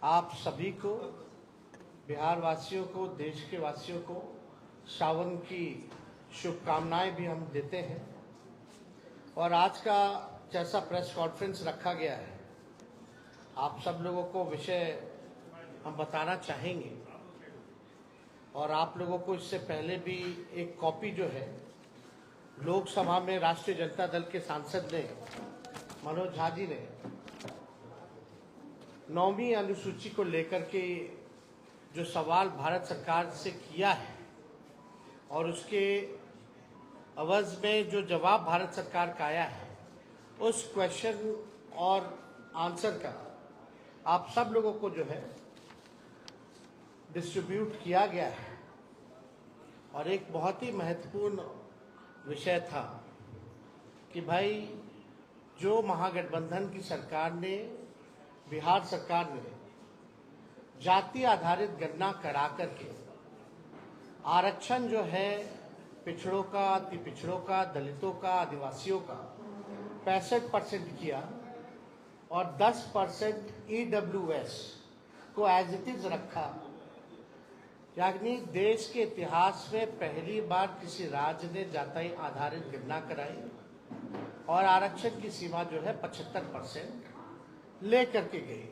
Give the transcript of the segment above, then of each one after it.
आप सभी को, बिहार वासियों को, देश के वासियों को सावन की शुभकामनाएं भी हम देते हैं। और आज का जैसा प्रेस कॉन्फ्रेंस रखा गया है, आप सब लोगों को विषय हम बताना चाहेंगे और आप लोगों को इससे पहले भी एक कॉपी जो है लोकसभा में राष्ट्रीय जनता दल के सांसद ने, मनोज झा जी ने 9वीं अनुसूची को लेकर के जो सवाल भारत सरकार से किया है और उसके अवज में जो जवाब भारत सरकार का आया है, उस क्वेश्चन और आंसर का आप सब लोगों को जो है डिस्ट्रीब्यूट किया गया है। और एक बहुत ही महत्वपूर्ण विषय था कि भाई जो महागठबंधन की सरकार ने, बिहार सरकार ने जाति आधारित गणना करा करके आरक्षण जो है पिछड़ों का, अति पिछड़ों का, दलितों का, आदिवासियों का 65% किया और 10% EWS को एज इट इज रखा। यानी देश के इतिहास में पहली बार किसी राज्य ने जाति आधारित गणना कराई और आरक्षण की सीमा जो है 75% लेकर के गई।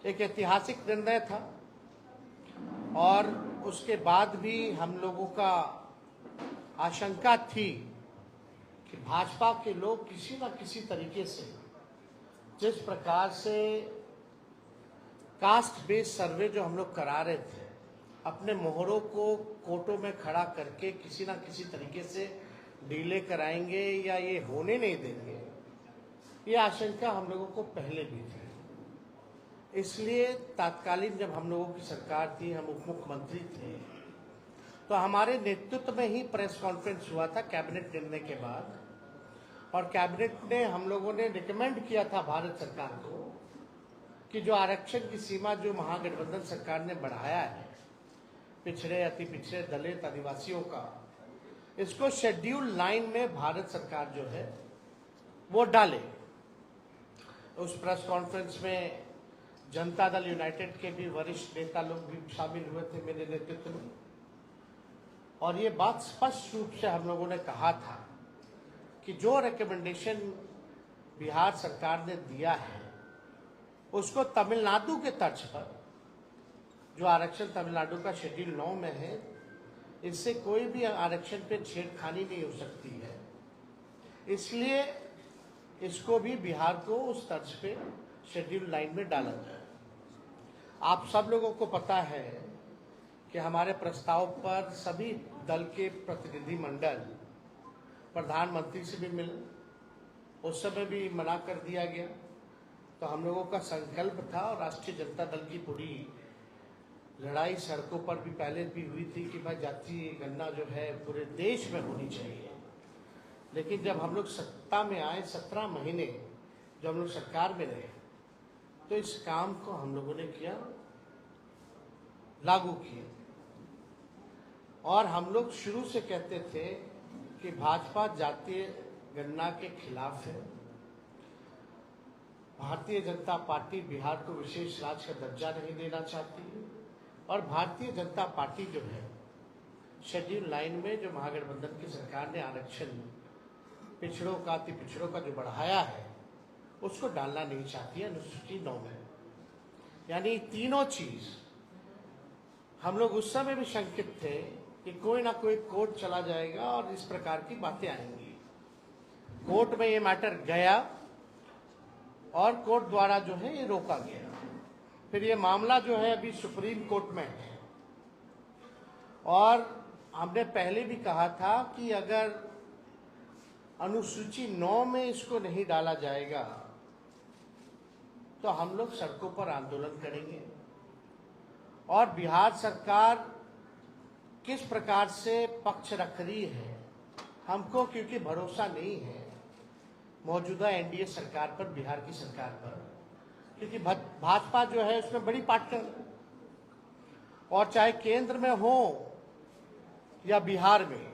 एक ऐतिहासिक निर्णय था और उसके बाद भी हम लोगों का आशंका थी कि भाजपा के लोग किसी न किसी तरीके से, जिस प्रकार से कास्ट बेस्ड सर्वे जो हम लोग करा रहे थे, अपने मोहरों को कोर्टों में खड़ा करके किसी न किसी तरीके से डिले कराएंगे या ये होने नहीं देंगे, ये आशंका हम लोगों को पहले भी थी। इसलिए तात्कालीन जब हम लोगों की सरकार थी, हम उप मुख्यमंत्री थे, तो हमारे नेतृत्व में ही प्रेस कॉन्फ्रेंस हुआ था कैबिनेट निर्णय के बाद। और कैबिनेट ने, हम लोगों ने रिकमेंड किया था भारत सरकार को कि जो आरक्षण की सीमा जो महागठबंधन सरकार ने बढ़ाया है पिछड़े, अति पिछड़े, दलित, आदिवासियों का, इसको शेड्यूल 9 में भारत सरकार जो है वो डाले। उस प्रेस कॉन्फ्रेंस में जनता दल यूनाइटेड के भी वरिष्ठ नेता लोग भी शामिल हुए थे मेरे नेतृत्व में। और ये बात स्पष्ट रूप से हम लोगों ने कहा था कि जो रिकमेंडेशन बिहार सरकार ने दिया है उसको तमिलनाडु के तर्ज पर, जो आरक्षण तमिलनाडु का शेड्यूल 9 में है, इससे कोई भी आरक्षण पे छेड़खानी नहीं हो सकती है। इसलिए इसको भी बिहार को उस तर्ज पे शेड्यूल 9 में डाला जाए। आप सब लोगों को पता है कि हमारे प्रस्ताव पर सभी दल के प्रतिनिधि मंडल प्रधानमंत्री से भी मिले, उस समय भी मना कर दिया गया। तो हम लोगों का संकल्प था और राष्ट्रीय जनता दल की पूरी लड़ाई सड़कों पर भी पहले भी हुई थी कि भाई जातीय गणना जो है पूरे देश में होनी चाहिए। लेकिन जब हम लोग सत्ता में आए, 17 महीने जब हम लोग सरकार में रहे, तो इस काम को हम लोगों ने किया, लागू किया। और हम लोग शुरू से कहते थे कि भाजपा जातीय गणना के खिलाफ है। भारतीय जनता पार्टी बिहार को विशेष राज्य का दर्जा नहीं देना चाहती है और भारतीय जनता पार्टी जो है शेड्यूल 9 में जो महागठबंधन की सरकार ने आरक्षण पिछड़ों का, अति पिछड़ों का जो बढ़ाया है, उसको डालना नहीं चाहती है अनुसूची 9 में। यानी तीनों चीज हम लोग उस समय भी शंकित थे कि कोई ना कोई कोर्ट चला जाएगा और इस प्रकार की बातें आएंगी। कोर्ट में ये मैटर गया और कोर्ट द्वारा जो है ये रोका गया। फिर ये मामला जो है अभी सुप्रीम कोर्ट में है। और हमने पहले भी कहा था कि अगर अनुसूची 9 में इसको नहीं डाला जाएगा तो हम लोग सड़कों पर आंदोलन करेंगे। और बिहार सरकार किस प्रकार से पक्ष रख रही है हमको, क्योंकि भरोसा नहीं है मौजूदा एनडीए सरकार पर, बिहार की सरकार पर, क्योंकि भाजपा जो है उसमें बड़ी पार्टनर, और चाहे केंद्र में हो या बिहार में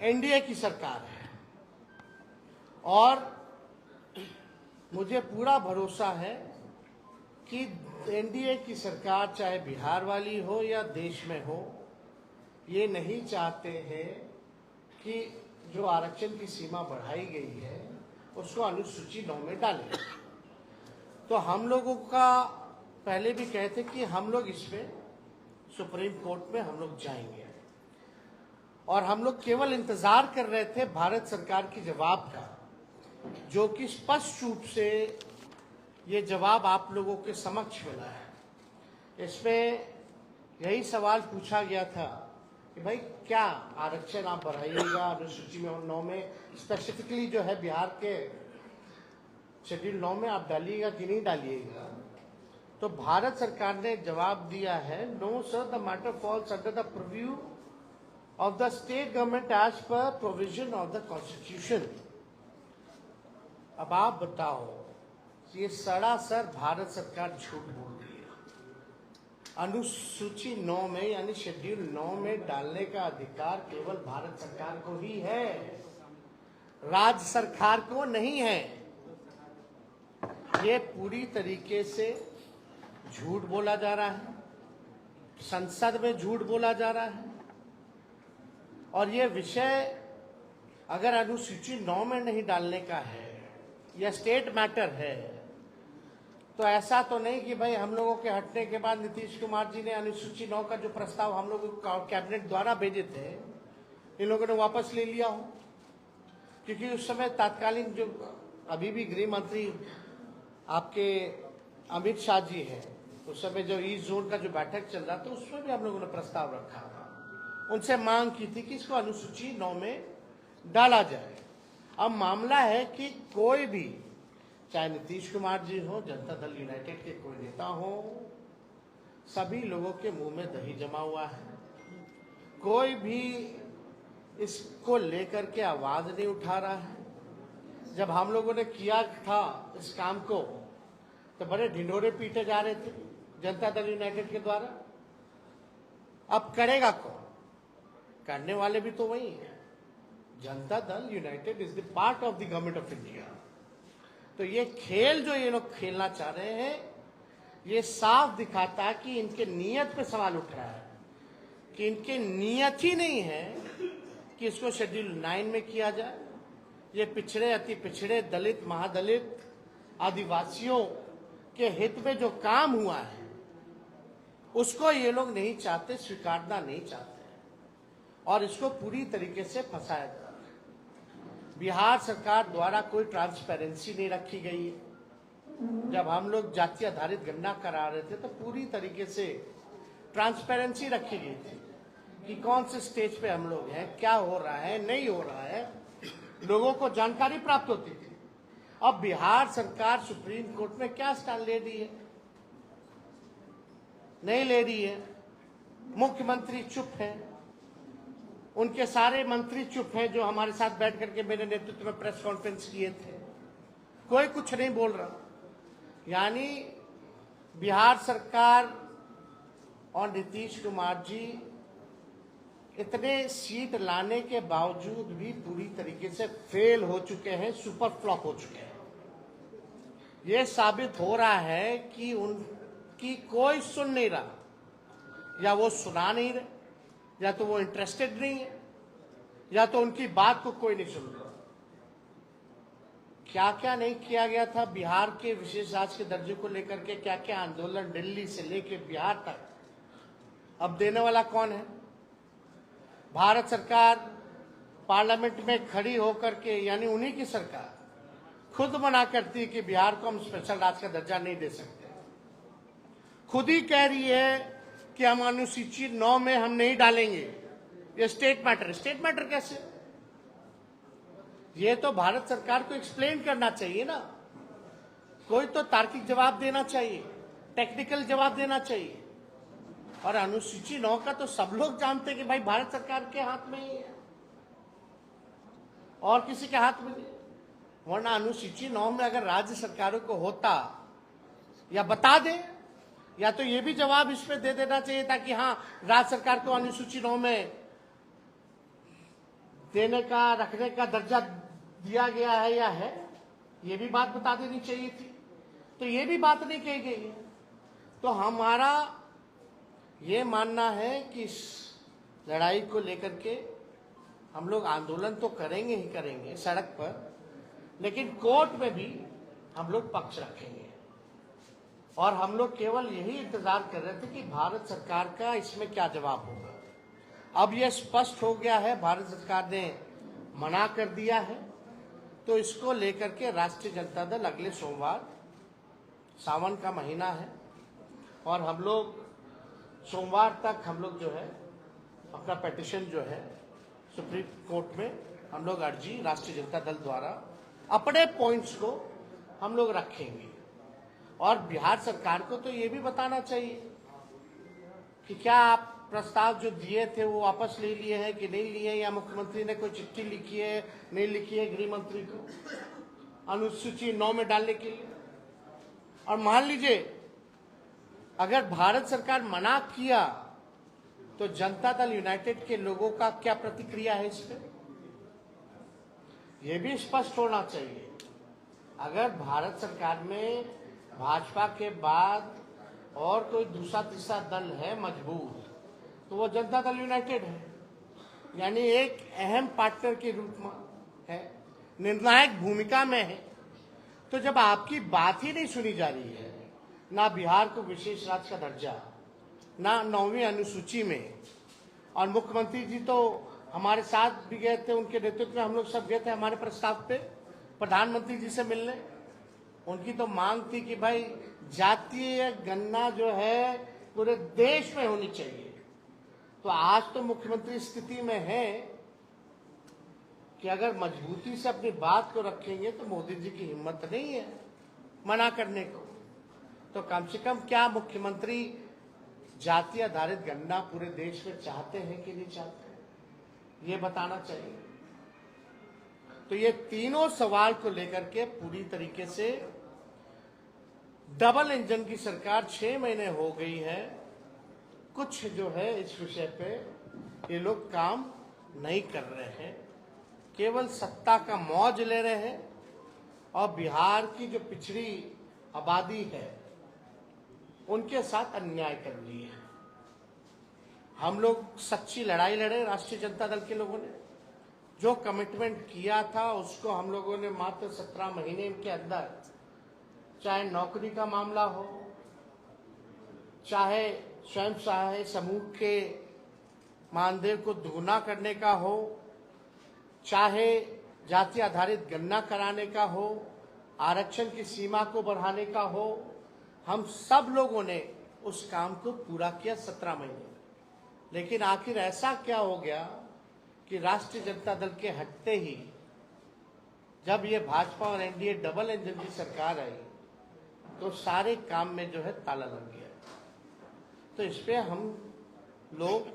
एनडीए की सरकार है। और मुझे पूरा भरोसा है कि एनडीए की सरकार चाहे बिहार वाली हो या देश में हो, ये नहीं चाहते हैं कि जो आरक्षण की सीमा बढ़ाई गई है उसको अनुसूची 9 में डालें। तो हम लोगों का पहले भी कहते कि हम लोग इसमें सुप्रीम कोर्ट में हम लोग जाएंगे, और हम लोग केवल इंतजार कर रहे थे भारत सरकार की जवाब का, जो कि स्पष्ट रूप से ये जवाब आप लोगों के समक्ष मिला है। इसमें यही सवाल पूछा गया था कि भाई क्या आरक्षण आप बढ़ाइएगा अनुसूची में 9 में, स्पेसिफिकली जो है बिहार के शेड्यूल 9 में आप डालिएगा कि नहीं डालिएगा। तो भारत सरकार ने जवाब दिया है, no sir, the matter falls under the purview of the state government as per provision of the constitution. अब आप बताओ, ये सरासर भारत सरकार झूठ बोल रही है। अनुसूची 9 में यानी शेड्यूल 9 में डालने का अधिकार केवल भारत सरकार को ही है, राज्य सरकार को नहीं है। ये पूरी तरीके से झूठ बोला जा रहा है, संसद में झूठ बोला जा रहा है। और ये विषय अगर अनुसूची 9 में नहीं डालने का है या स्टेट मैटर है, तो ऐसा तो नहीं कि भाई हम लोगों के हटने के बाद नीतीश कुमार जी ने अनुसूची 9 का जो प्रस्ताव हम लोगों को कैबिनेट द्वारा भेजे थे, इन लोगों ने वापस ले लिया हो। क्योंकि उस समय तत्कालीन जो अभी भी गृह मंत्री आपके अमित शाह जी हैं, उस समय जो ईस्ट जोन का जो बैठक चल रहा था उसमें भी हम लोगों ने प्रस्ताव रखा था, उनसे मांग की थी कि इसको अनुसूची 9 में डाला जाए। अब मामला है कि कोई भी, चाहे नीतीश कुमार जी हो, जनता दल यूनाइटेड के कोई नेता हो, सभी लोगों के मुंह में दही जमा हुआ है। कोई भी इसको लेकर के आवाज नहीं उठा रहा है। जब हम लोगों ने किया था इस काम को तो बड़े ढिंढोरे पीटे जा रहे थे जनता दल यूनाइटेड के द्वारा। अब करेगा कौन? करने वाले भी तो वही है। Janata Dal United is the part of the government of India. तो ये खेल जो ये लोग खेलना चाह रहे हैं, ये साफ दिखाता है कि इनके नियत पे सवाल उठ रहा है, कि इनके नियत ही नहीं है कि इसको शेड्यूल 9 में किया जाए। ये पिछड़े, अति पिछड़े, दलित, महादलित, आदिवासियों के हित में जो काम हुआ है उसको ये लोग नहीं चाहते, स्वीकारना नहीं चाहते, और इसको पूरी तरीके से फंसाया जा रहा है। बिहार सरकार द्वारा कोई ट्रांसपेरेंसी नहीं रखी गई है। जब हम लोग जाति आधारित गणना करा रहे थे तो पूरी तरीके से ट्रांसपेरेंसी रखी गई थी कि कौन से स्टेज पे हम लोग हैं, क्या हो रहा है, नहीं हो रहा है, लोगों को जानकारी प्राप्त होती थी। अब बिहार सरकार सुप्रीम कोर्ट में क्या स्टैंड ले रही है? नहीं ले रही है। मुख्यमंत्री चुप है, उनके सारे मंत्री चुप हैं जो हमारे साथ बैठ करके मेरे नेतृत्व में प्रेस कॉन्फ्रेंस किए थे, कोई कुछ नहीं बोल रहा। यानी बिहार सरकार और नीतीश कुमार जी इतने सीट लाने के बावजूद भी पूरी तरीके से फेल हो चुके हैं, सुपर फ्लॉप हो चुके हैं। ये साबित हो रहा है कि उनकी कोई सुन नहीं रहा, या वो सुना नहीं रहे, या तो वो इंटरेस्टेड नहीं है, या तो उनकी बात को कोई नहीं सुन रहा। क्या क्या नहीं किया गया था बिहार के विशेष राज्य के दर्जे को लेकर के, क्या क्या आंदोलन दिल्ली से लेकर बिहार तक। अब देने वाला कौन है? भारत सरकार पार्लियामेंट में खड़ी होकर के, यानी उन्हीं की सरकार खुद मना करती है कि बिहार को हम स्पेशल राज्य का दर्जा नहीं दे सकते। खुद ही कह रही है कि हम अनुसूची 9 में हम नहीं डालेंगे, ये स्टेट मैटर। स्टेट मैटर कैसे? ये तो भारत सरकार को एक्सप्लेन करना चाहिए ना, कोई तो तार्किक जवाब देना चाहिए, टेक्निकल जवाब देना चाहिए। और अनुसूची 9 का तो सब लोग जानते हैं कि भाई भारत सरकार के हाथ में ही है और किसी के हाथ में नहीं। वरना अनुसूची 9 में अगर राज्य सरकारों को होता, या बता दे, या तो ये भी जवाब इसमें दे देना चाहिए था कि हाँ राज्य सरकार को अनुसूची 9 में देने का, रखने का दर्जा दिया गया है या है, ये भी बात बता देनी चाहिए थी। तो ये भी बात नहीं कही गई है। तो हमारा ये मानना है कि इस लड़ाई को लेकर के हम लोग आंदोलन तो करेंगे ही करेंगे सड़क पर, लेकिन कोर्ट में भी हम लोग पक्ष रखेंगे। और हम लोग केवल यही इंतजार कर रहे थे कि भारत सरकार का इसमें क्या जवाब होगा। अब यह स्पष्ट हो गया है, भारत सरकार ने मना कर दिया है, तो इसको लेकर के राष्ट्रीय जनता दल अगले सोमवार, सावन का महीना है और हम लोग सोमवार तक हम लोग जो है अपना पिटीशन जो है सुप्रीम कोर्ट में हम लोग अर्जी राष्ट्रीय जनता दल द्वारा अपने पॉइंट्स को हम लोग रखेंगे। और बिहार सरकार को तो ये भी बताना चाहिए कि क्या आप प्रस्ताव जो दिए थे वो वापस ले लिए हैं कि नहीं लिए, या मुख्यमंत्री ने कोई चिट्ठी लिखी है नहीं लिखी है गृह मंत्री को अनुसूची 9 में डालने के लिए। और मान लीजिए अगर भारत सरकार मना किया तो जनता दल यूनाइटेड के लोगों का क्या प्रतिक्रिया है इस पे, ये भी स्पष्ट होना चाहिए। अगर भारत सरकार में भाजपा के बाद और कोई दूसरा तीसरा दल है मजबूत तो वो जनता दल यूनाइटेड है, यानी एक अहम पार्टनर के रूप में है, निर्णायक भूमिका में है। तो जब आपकी बात ही नहीं सुनी जा रही है, ना बिहार को विशेष राज्य का दर्जा, ना 9वीं अनुसूची में, और मुख्यमंत्री जी तो हमारे साथ भी गए थे, उनके नेतृत्व में हम लोग सब गए थे हमारे प्रस्ताव पे प्रधानमंत्री जी से मिलने। उनकी तो मांग थी कि भाई जातीय गणना जो है पूरे देश में होनी चाहिए। तो आज तो मुख्यमंत्री स्थिति में है कि अगर मजबूती से अपनी बात को रखेंगे तो मोदी जी की हिम्मत नहीं है मना करने को। तो कम से कम क्या मुख्यमंत्री जाति आधारित गणना पूरे देश में चाहते हैं कि नहीं चाहते, ये बताना चाहिए। तो ये तीनों सवाल को लेकर के पूरी तरीके से डबल इंजन की सरकार 6 महीने हो गई है, कुछ जो है इस विषय पे ये लोग काम नहीं कर रहे हैं, केवल सत्ता का मौज ले रहे हैं और बिहार की जो पिछड़ी आबादी है उनके साथ अन्याय कर लिए है। हम लोग सच्ची लड़ाई लड़े, राष्ट्रीय जनता दल के लोगों ने जो कमिटमेंट किया था उसको हम लोगों ने मात्र 17 महीने के अंदर, चाहे नौकरी का मामला हो, चाहे स्वयं सहायता समूह के मानदेय को दुगुना करने का हो, चाहे जाति आधारित गणना कराने का हो, आरक्षण की सीमा को बढ़ाने का हो, हम सब लोगों ने उस काम को पूरा किया 17 महीने। लेकिन आखिर ऐसा क्या हो गया कि राष्ट्रीय जनता दल के हटते ही जब ये भाजपा और एनडीए डबल इंजन की सरकार आई तो सारे काम में जो है ताला लग गया। तो इस पे हम लोग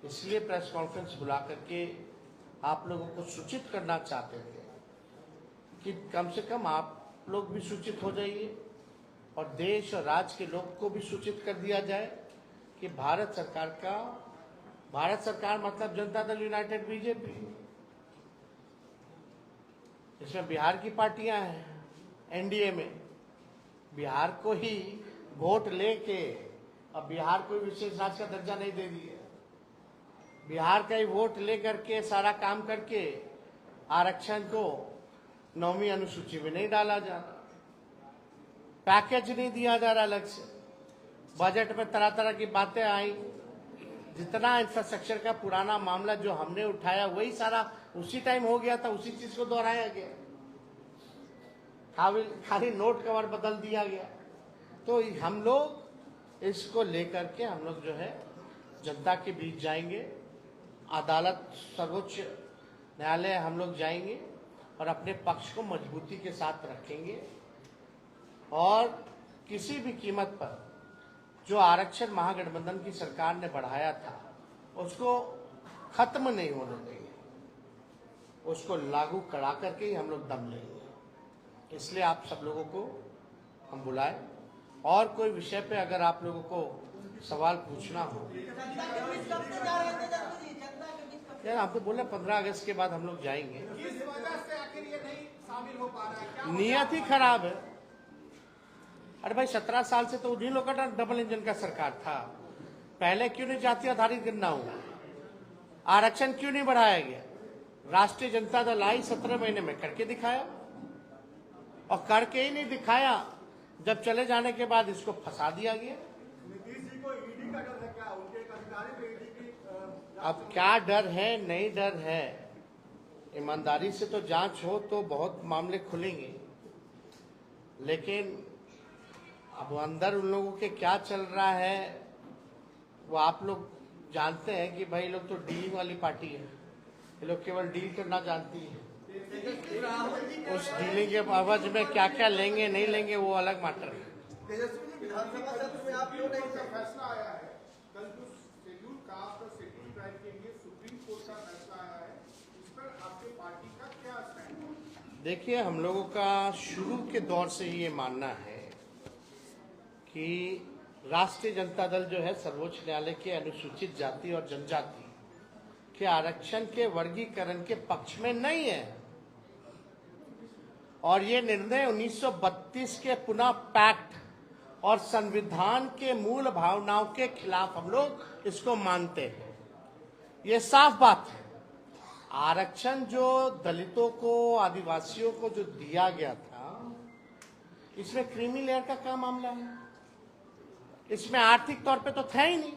इसलिए प्रेस कॉन्फ्रेंस बुला करके आप लोगों को सूचित करना चाहते थे कि कम से कम आप लोग भी सूचित हो जाइए और देश और राज्य के लोग को भी सूचित कर दिया जाए कि भारत सरकार मतलब जनता दल यूनाइटेड बीजेपी, इसमें बिहार की पार्टियां हैं एनडीए में, बिहार को ही वोट लेके अब बिहार को विशेष राज्य का दर्जा नहीं दे दिया, बिहार का ही वोट लेकर के सारा काम करके आरक्षण को 9वीं अनुसूची में नहीं डाला जा रहा, पैकेज नहीं दिया जा रहा अलग से। बजट में तरह तरह की बातें आई, जितना इंफ्रास्ट्रक्चर का पुराना मामला जो हमने उठाया वही सारा उसी टाइम हो गया था, उसी चीज को दोहराया गया, खाली नोट कवर बदल दिया गया। तो हम लोग इसको लेकर के हम लोग जो है जनता के बीच जाएंगे, अदालत सर्वोच्च न्यायालय हम लोग जाएंगे और अपने पक्ष को मजबूती के साथ रखेंगे और किसी भी कीमत पर जो आरक्षण महागठबंधन की सरकार ने बढ़ाया था उसको खत्म नहीं होने देंगे, उसको लागू करा करके ही हम लोग दम लेंगे। इसलिए आप सब लोगों को हम बुलाए और कोई विषय पे अगर आप लोगों को सवाल पूछना हो, यार आप तो बोले 15 अगस्त के बाद हम लोग जाएंगे, नियत ही खराब है। अरे भाई 17 साल से तो उन्हीं लोगों का डबल इंजन का सरकार था, पहले क्यों नहीं जाति आधारित गणना हुआ? आरक्षण क्यों नहीं बढ़ाया गया? राष्ट्रीय जनता दल आई 17 महीने में करके दिखाया, और करके ही नहीं दिखाया, जब चले जाने के बाद इसको फंसा दिया गया। नीतीश जी को ईडी का डर है क्या? उनके एक अधिकारी पे ईडी की अब क्या डर है, नहीं डर है, ईमानदारी से तो जांच हो तो बहुत मामले खुलेंगे, लेकिन अब अंदर उन लोगों के क्या चल रहा है वो आप लोग जानते हैं कि भाई लोग तो डीलिंग वाली पार्टी है, ये लोग केवल डील करना जानती है। उस डीलिंग के बावज में क्या क्या लेंगे नहीं लेंगे वो अलग मैटर है। तेजस्वी जी, विधानसभा सत्र में आप क्यों नहीं फैसला आया है? कल जो शेड्यूल कास्ट और शेड्यूल ट्राइब के लिए सुप्रीम कोर्ट का फैसला आया है, इस पर आपकी पार्टी का क्या स्टैंड है? देखिए, हम लोगों का शुरू के दौर से ये मानना है कि राष्ट्रीय जनता दल जो है सर्वोच्च न्यायालय के अनुसूचित जाति और जनजाति के आरक्षण के वर्गीकरण के पक्ष में नहीं है, और ये निर्णय 1932 के पुनः पैक्ट और संविधान के मूल भावनाओं के खिलाफ हम लोग इसको मानते हैं। ये साफ बात है। आरक्षण जो दलितों को, आदिवासियों को जो दिया गया था, इसमें क्रीमी लेयर का क्या मामला है? इसमें आर्थिक तौर पे तो था ही नहीं।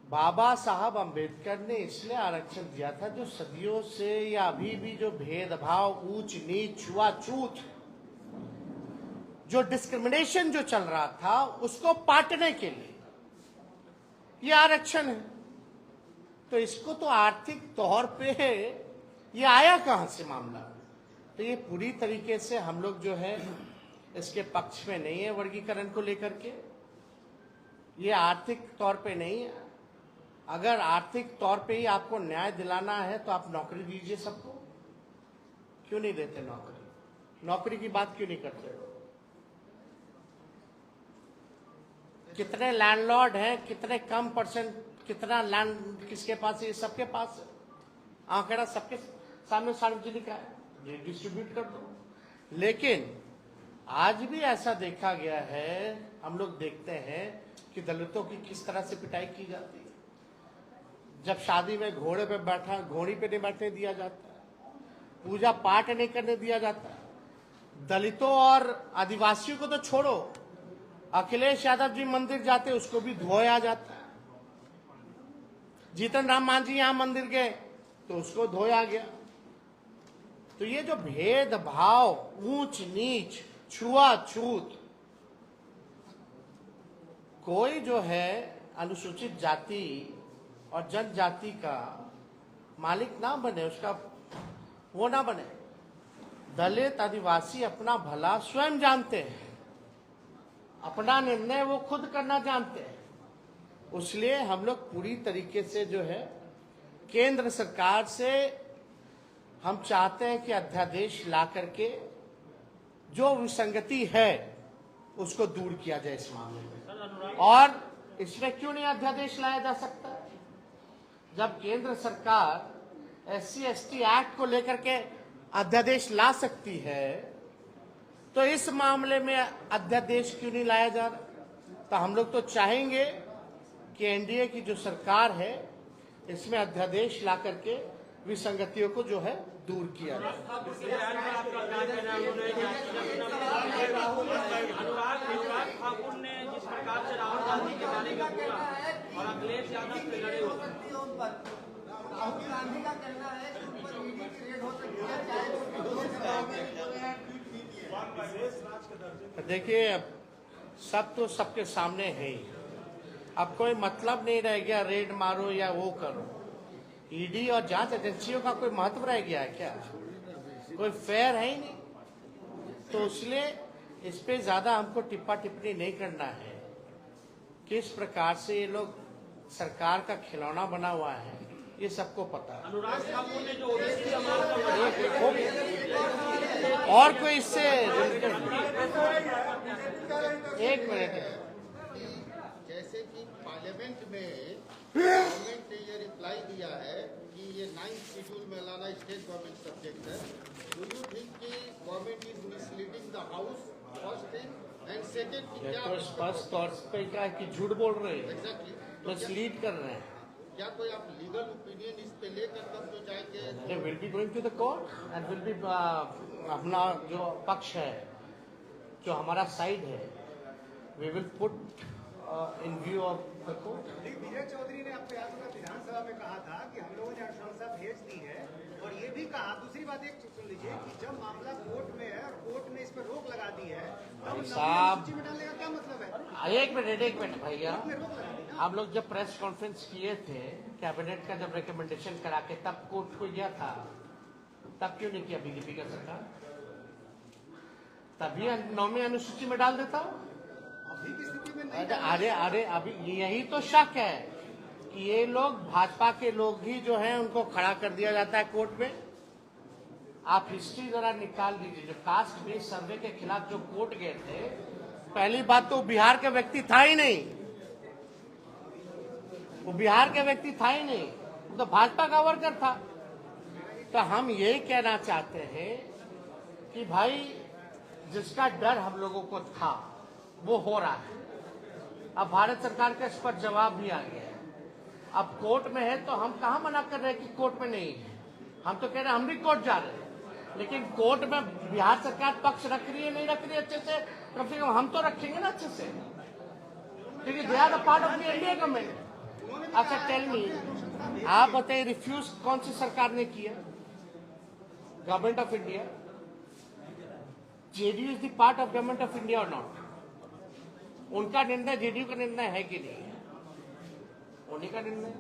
बाबा साहब अंबेडकर ने इसलिए आरक्षण दिया था जो सदियों से या अभी भी जो भेदभाव, ऊंच नीच, छुआछूत, जो डिस्क्रिमिनेशन जो चल रहा था उसको पाटने के लिए ये आरक्षण है। तो इसको तो आर्थिक तौर पे ये आया कहां से मामला? तो ये पूरी तरीके से हम लोग जो है इसके पक्ष में नहीं है। वर्गीकरण को लेकर के ये आर्थिक तौर पे नहीं है। अगर आर्थिक तौर पे ही आपको न्याय दिलाना है तो आप नौकरी दीजिए सबको। क्यों नहीं देते नौकरी? नौकरी की बात क्यों नहीं करते? कितने लैंडलॉर्ड हैं, कितने कम परसेंट, कितना लैंड किसके पास है? सबके पास है। आंकड़ा सबके सामने सार्वजनिक है, ये डिस्ट्रीब्यूट कर दो। लेकिन आज भी ऐसा देखा गया है, हम लोग देखते हैं कि दलितों की किस तरह से पिटाई की जाती है। जब शादी में घोड़ी पे नहीं बैठने दिया जाता, पूजा पाठ नहीं करने दिया जाता, दलितों और आदिवासियों को तो छोड़ो, अखिलेश यादव जी मंदिर जाते उसको भी धोया जाता है। जीतन राम मांझी यहां मंदिर गए तो उसको धोया गया। तो ये जो भेदभाव, ऊंच नीच, छुआछूत, कोई जो है अनुसूचित जाति और जनजाति का मालिक ना बने, उसका वो ना बने। दलित आदिवासी अपना भला स्वयं जानते हैं, अपना निर्णय वो खुद करना जानते हैं। इसलिए हम लोग पूरी तरीके से जो है केंद्र सरकार से हम चाहते हैं कि अध्यादेश ला करके जो विसंगति है उसको दूर किया जाए इस मामले में। और इसमें क्यों नहीं अध्यादेश लाया जा सकता? जब केंद्र सरकार SC/ST एक्ट को लेकर के अध्यादेश ला सकती है तो इस मामले में अध्यादेश क्यों नहीं लाया जा रहा? तो हम लोग तो चाहेंगे कि एनडीए की जो सरकार है इसमें अध्यादेश ला करके विसंगतियों को जो है दूर किया जाए। अनुराग ठाकुर ने जिस प्रकार से राहुल गांधी के बारे में बोला और अखिलेश यादव से लड़े हो, राहुल गांधी का कहना है कि उन पर ईडी की रेड हो सकती है, चाहे देखिए, अब सब तो सबके सामने है ही। अब कोई मतलब नहीं रह गया रेड मारो या वो करो। ईडी और जांच एजेंसियों का कोई महत्व रह गया है क्या? कोई फेयर है ही नहीं। तो इसलिए इस पे ज्यादा हमको टिप्पा टिप्पणी नहीं करना है। किस प्रकार से ये लोग सरकार का खिलौना बना हुआ है ये सबको पता है। अनुराग ठाकुर ने जो ओबीसी समाज और कोई इससे एक मिनट, जैसे कि पार्लियामेंट में गवर्नमेंट ने ये रिप्लाई दिया है कि ये 9th शेड्यूल में लाना स्टेट गवर्नमेंट सब्जेक्ट है। डू यू थिंक कि government is misleading the house? First thing, and second की ये क्या तो स्पष्ट तौर पे क्या है कि झूठ बोल रहे हैं, एग्जैक्टली मिसलीड कर रहे हैं। क्या कोई आप लीगल ओपिनियन इस पे लेकर तब जो जाएंगे? They will be going to the court and will be अपना जो पक्ष है, जो हमारा साइड है, we will put in view of the court. विजय चौधरी ने आपको याद होगा विधानसभा में कहा था कि हम लोगों ने अनुशंसा भेज दी है, और ये भी कहा, दूसरी बात एक सुन लीजिए कि जब मामला कोर्ट में है और कोर्ट ने इस पर रोक लगा दी है, तब साहब, सूची में डालने का क्या मतलब है? एक मिनट भैया, रोक लगा दी ना। हम लोग जब प्रेस कॉन्फ्रेंस किए थे कैबिनेट का जब रिकमेंडेशन करा के तब कोर्ट को गया था, तब क्यों नहीं किया बीजेपी का सरकार? तभी 9वीं अनुसूची में डाल देता हूँ। अभी की स्थिति में नहीं अरे अभी यही तो शक है कि ये लोग भाजपा के लोग ही जो हैं उनको खड़ा कर दिया जाता है कोर्ट में। आप हिस्ट्री जरा निकाल लीजिए, जो कास्ट बेस्ड सर्वे के खिलाफ जो कोर्ट गए थे, पहली बात तो बिहार का व्यक्ति था ही नहीं, वो बिहार का व्यक्ति था ही नहीं, वो तो भाजपा का वर्कर था। तो हम यही कहना चाहते हैं कि भाई जिसका डर हम लोगों को था वो हो रहा है। अब भारत सरकार का इस पर जवाब भी आ गया है। अब कोर्ट में है तो हम कहाँ मना कर रहे हैं कि कोर्ट में नहीं है, हम तो कह रहे हैं हम भी कोर्ट जा रहे हैं, लेकिन कोर्ट में बिहार सरकार पक्ष रख रही है नहीं रख रही है अच्छे से, कम से कम हम तो रखेंगे ना अच्छे से, क्योंकि they are the part of the India government. अच्छा टेल मी, आप बताइए रिफ्यूज कौन सी सरकार ने किया? Government of India. JDU is the part of government of India और नॉट? उनका निर्णय जेडीयू का निर्णय है कि नहीं है? उन्हीं का निर्णय।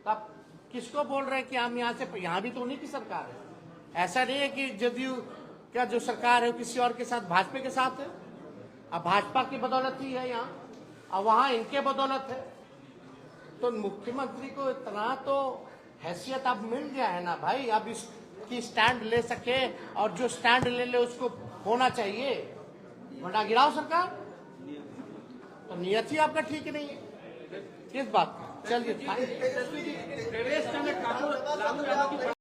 तो आप किसको बोल रहे हैं कि हम यहाँ से, यहाँ भी तो उन्हीं की सरकार है। ऐसा नहीं है कि जेडीयू क्या जो सरकार है वो किसी और के साथ, भाजपा के साथ है। अब भाजपा की बदौलत ही है यहाँ, और वहां इनके बदौलत है। तो मुख्यमंत्री को इतना तो हैसियत अब मिल गया है ना भाई, अब इसकी स्टैंड ले सके, और जो स्टैंड ले ले उसको होना चाहिए, वरना गिराओ सरकार। तो नियत ही आपका ठीक नहीं है किस बात का। चलिए प्रदेश में ठाकुर लालू यादव की